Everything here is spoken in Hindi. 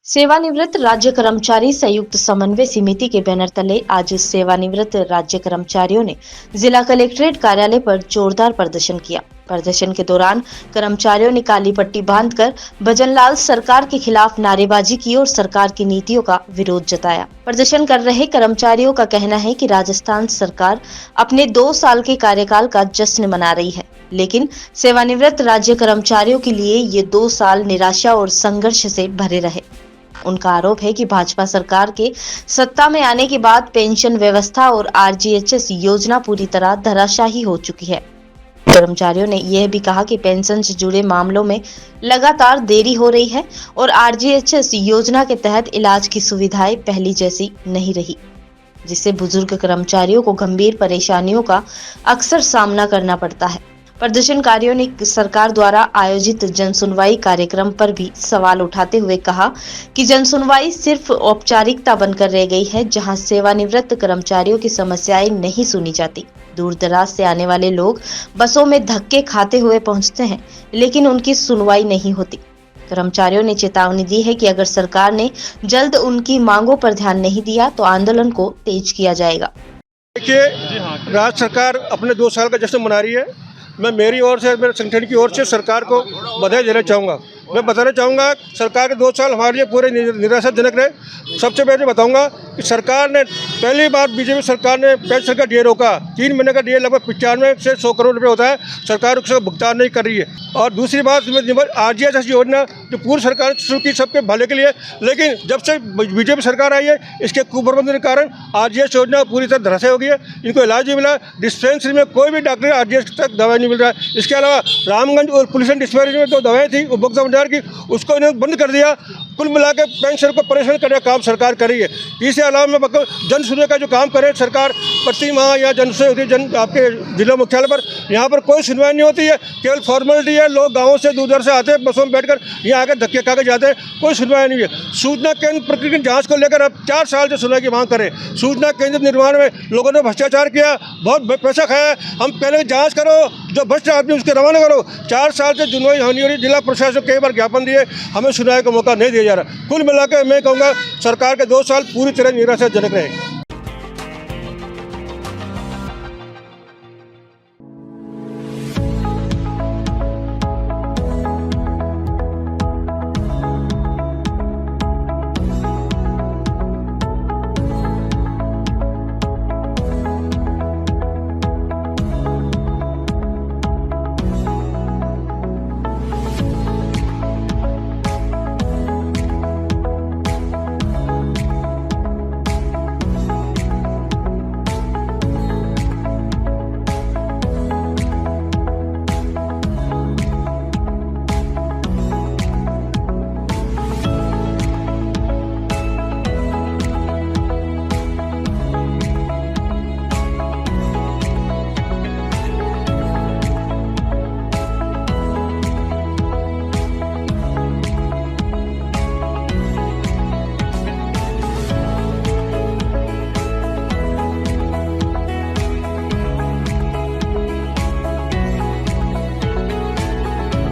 सेवानिवृत्त राज्य कर्मचारी संयुक्त समन्वय समिति के बैनर तले आज सेवानिवृत्त राज्य कर्मचारियों ने जिला कलेक्ट्रेट कार्यालय पर जोरदार प्रदर्शन किया। प्रदर्शन के दौरान कर्मचारियों ने काली पट्टी बांधकर भजनलाल सरकार के खिलाफ नारेबाजी की और सरकार की नीतियों का विरोध जताया। प्रदर्शन कर रहे कर्मचारियों का कहना है कि राजस्थान सरकार अपने 2 साल के कार्यकाल का जश्न मना रही है, लेकिन सेवानिवृत्त राज्य कर्मचारियों के लिए ये 2 साल निराशा और संघर्ष से भरे रहे। उनका आरोप है कि भाजपा सरकार के सत्ता में आने के बाद पेंशन व्यवस्था और आरजीएचएस योजना पूरी तरह धराशायी हो चुकी है। कर्मचारियों ने यह भी कहा कि पेंशन से जुड़े मामलों में लगातार देरी हो रही है और आरजीएचएस योजना के तहत इलाज की सुविधाएं पहली जैसी नहीं रही, जिससे बुजुर्ग कर्मचारियों को गंभीर परेशानियों का अक्सर सामना करना पड़ता है। प्रदर्शनकारियों ने सरकार द्वारा आयोजित जनसुनवाई कार्यक्रम पर भी सवाल उठाते हुए कहा कि जनसुनवाई सिर्फ औपचारिकता बनकर रह गई है, जहां सेवानिवृत्त कर्मचारियों की समस्याएं नहीं सुनी जाती। दूर दराज से आने वाले लोग बसों में धक्के खाते हुए पहुंचते हैं, लेकिन उनकी सुनवाई नहीं होती। कर्मचारियों ने चेतावनी दी है कि अगर सरकार ने जल्द उनकी मांगों पर ध्यान नहीं दिया तो आंदोलन को तेज किया जाएगा। देखिए, राज्य सरकार अपने 2 साल का जश्न मना रही है। मैं मेरी ओर से, मेरे संगठन की ओर से सरकार को बधाई देना चाहूँगा। मैं बताना चाहूँगा सरकार के 2 साल हमारे लिए पूरे निराशाजनक रहे। सबसे पहले बताऊँगा कि सरकार ने पहली बार बीजेपी सरकार ने पेंशन का डीए रोका। 3 महीने का डीए लगभग 95 से 100 करोड़ रुपये होता है, सरकार उसका भुगतान नहीं कर रही है। और दूसरी बात आरजीएचएस योजना जो पूर्व सरकार शुरू की सबके भले के लिए, लेकिन जब से बीजेपी सरकार आई है इसके कुप्रबंधन के कारण आरजीएस योजना पूरी तरह धराशायी हो गई है। इनको इलाज नहीं मिला, डिस्पेंसरी में कोई भी डॉक्टर आरजीएस तक दवाई नहीं मिल रहा है। इसके अलावा रामगंज और पुलिस डिस्पेंसरी में 2 दवाएँ थी उपभोक्ता भंडार की, उसको इन्होंने बंद कर दिया। कुल मिला के पेंशन को परेशान करने का काम सरकार कर रही है। इसके अलावा मैं जन सुनवाई का जो काम करे सरकार प्रति माह या जन आपके जिला मुख्यालय पर, यहाँ पर कोई सुनवाई नहीं होती है, केवल फॉर्मेलिटी है। लोग गाँव से दूर से आते हैं, बसों में बैठकर यहाँ आकर धक्के खा के जाते हैं, कोई सुनवाई नहीं है। सूचना केंद्र प्रक्रिया की जाँच को लेकर अब 4 साल से सुनवाई की मांग करें। सूचना केंद्र निर्माण में लोगों ने भ्रष्टाचार किया, बहुत पैसा खाया। हम पहले जाँच करो, जो भ्रष्ट आदमी उसके रवाना करो। 4 साल से सुनवाई होनी हो रही, जिला प्रशासन कई बार ज्ञापन दिए, हमें सुनवाई का मौका नहीं दिया जा रहा। कुल मिलाकर मैं कहूँगा सरकार के 2 साल पूरी तरह निराशाजनक रहे।